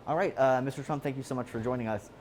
All right, Mr. Trump, thank you so much for joining us.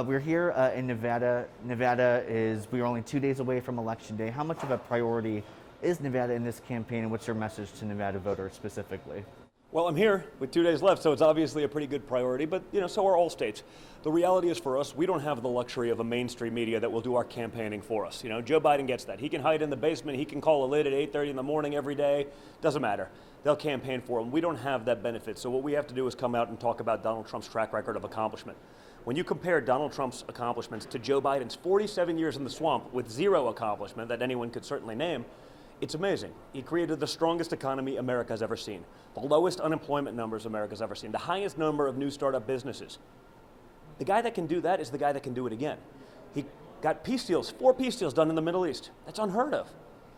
We're here in Nevada. We are only 2 days away from Election Day. How much of a priority is Nevada in this campaign, and what's your message to Nevada voters specifically? Well, I'm here with 2 days left, so it's obviously a pretty good priority, but so are all states. The reality is for us, we don't have the luxury of a mainstream media that will do our campaigning for us. Joe Biden gets that. He can hide in the basement, he can call a lid at 8:30 in the morning every day, doesn't matter. They'll campaign for him. We don't have that benefit, so what we have to do is come out and talk about Donald Trump's track record of accomplishment. When you compare Donald Trump's accomplishments to Joe Biden's 47 years in the swamp with zero accomplishment that anyone could certainly name, it's amazing. He created the strongest economy America has ever seen, the lowest unemployment numbers America's ever seen, the highest number of new startup businesses. The guy that can do that is the guy that can do it again. He got peace deals, 4 peace deals done in the Middle East. That's unheard of.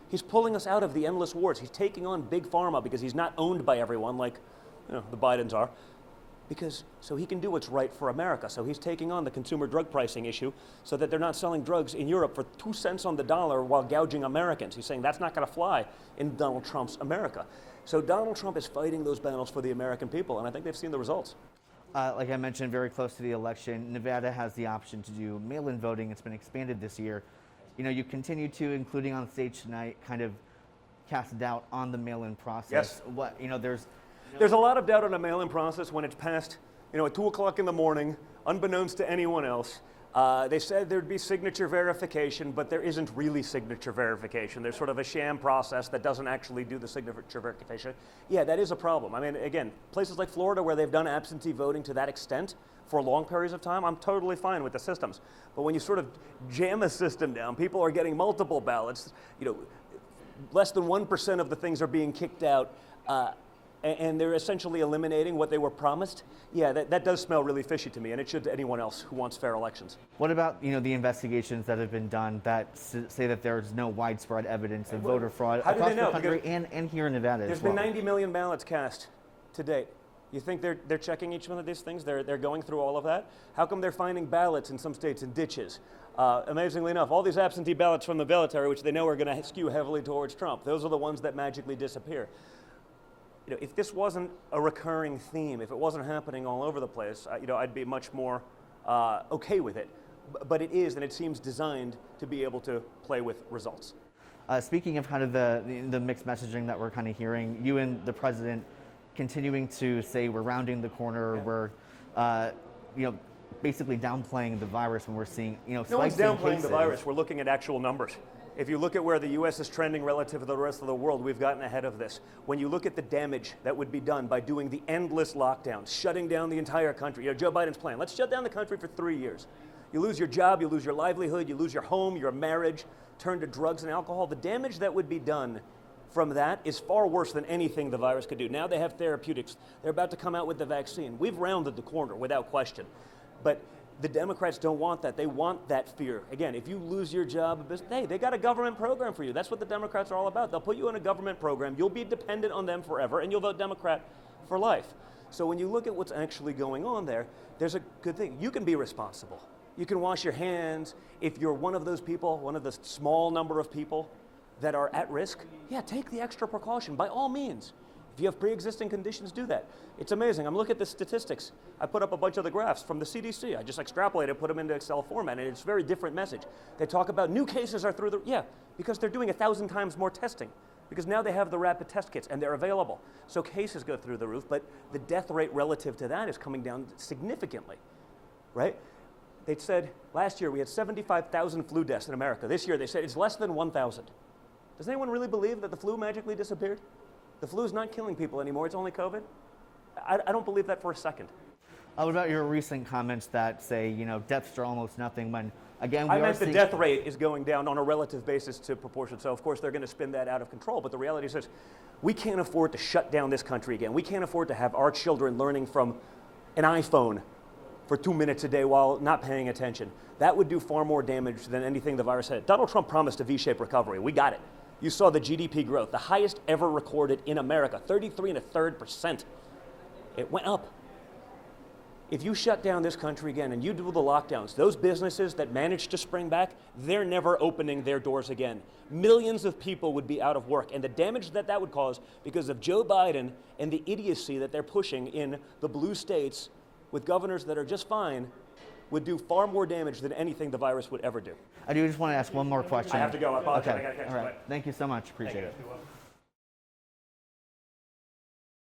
He's pulling us out of the endless wars. He's taking on big pharma because he's not owned by everyone like the Bidens are. So he can do what's right for America. So he's taking on the consumer drug pricing issue so that they're not selling drugs in Europe for 2 cents on the dollar while gouging Americans. He's saying that's not going to fly in Donald Trump's America. So Donald Trump is fighting those battles for the American people, and I think they've seen the results. Like I mentioned, very close to the election, Nevada has the option to do mail-in voting. It's been expanded this year. You continue to, including on stage tonight, kind of cast doubt on the mail-in process. Yes. There's a lot of doubt on a mail-in process when it's passed, at 2 o'clock in the morning, unbeknownst to anyone else. They said there'd be signature verification, but there isn't really signature verification. There's sort of a sham process that doesn't actually do the signature verification. Yeah, that is a problem. I mean, again, places like Florida where they've done absentee voting to that extent for long periods of time, I'm totally fine with the systems. But when you sort of jam a system down, people are getting multiple ballots, less than 1% of the things are being kicked out, and they're essentially eliminating what they were promised. Yeah, that does smell really fishy to me, and it should to anyone else who wants fair elections. What about the investigations that have been done that say that there's no widespread evidence of voter fraud across the country and here in Nevada as well? There's been 90 million ballots cast to date. You think they're checking each one of these things? They're going through all of that? How come they're finding ballots in some states in ditches? Amazingly enough, all these absentee ballots from the military, which they know are going to skew heavily towards Trump, those are the ones that magically disappear. If this wasn't a recurring theme, if it wasn't happening all over the place, I'd be much more okay with it. But it is, and it seems designed to be able to play with results. Speaking of kind of the mixed messaging that we're kind of hearing, you and the president continuing to say we're rounding the corner, we're basically downplaying the virus when we're seeing No spikes one's in downplaying cases. the virus. We're looking at actual numbers. If you look at where the U.S. is trending relative to the rest of the world, we've gotten ahead of this. When you look at the damage that would be done by doing the endless lockdowns, shutting down the entire country, Joe Biden's plan, let's shut down the country for 3 years. You lose your job, you lose your livelihood, you lose your home, your marriage, turn to drugs and alcohol. The damage that would be done from that is far worse than anything the virus could do. Now they have therapeutics. They're about to come out with the vaccine. We've rounded the corner without question. But the Democrats don't want that. They want that fear. Again, if you lose your job, hey, they got a government program for you. That's what the Democrats are all about. They'll put you in a government program. You'll be dependent on them forever, and you'll vote Democrat for life. So when you look at what's actually going on there, there's a good thing. You can be responsible. You can wash your hands. If you're one of those people, one of the small number of people that are at risk, yeah, take the extra precaution by all means. If you have pre-existing conditions, do that. It's amazing. I'm looking at the statistics. I put up a bunch of the graphs from the CDC. I just extrapolated, put them into Excel format, and it's a very different message. They talk about new cases are through the, because they're doing 1,000 times more testing. Because now they have the rapid test kits and they're available. So cases go through the roof, but the death rate relative to that is coming down significantly, right? They said last year we had 75,000 flu deaths in America. This year they said it's less than 1,000. Does anyone really believe that the flu magically disappeared? The flu is not killing people anymore, it's only COVID? I don't believe that for a second. What about your recent comments that say, deaths are almost nothing when, again, I meant the death rate is going down on a relative basis to proportion. So, of course, they're going to spin that out of control. But the reality is this, we can't afford to shut down this country again. We can't afford to have our children learning from an iPhone for 2 minutes a day while not paying attention. That would do far more damage than anything the virus had. Donald Trump promised a V-shaped recovery. We got it. You saw the GDP growth, the highest ever recorded in America, 33 1/3%. It went up. If you shut down this country again and you do the lockdowns, those businesses that managed to spring back, they're never opening their doors again. Millions of people would be out of work, and the damage that that would cause because of Joe Biden and the idiocy that they're pushing in the blue states with governors that are just fine would do far more damage than anything the virus would ever do. I do just want to ask one more question. I have to go. I apologize. Okay. I gotta catch All you. right. Bye. Thank you so much. Appreciate it. You're welcome.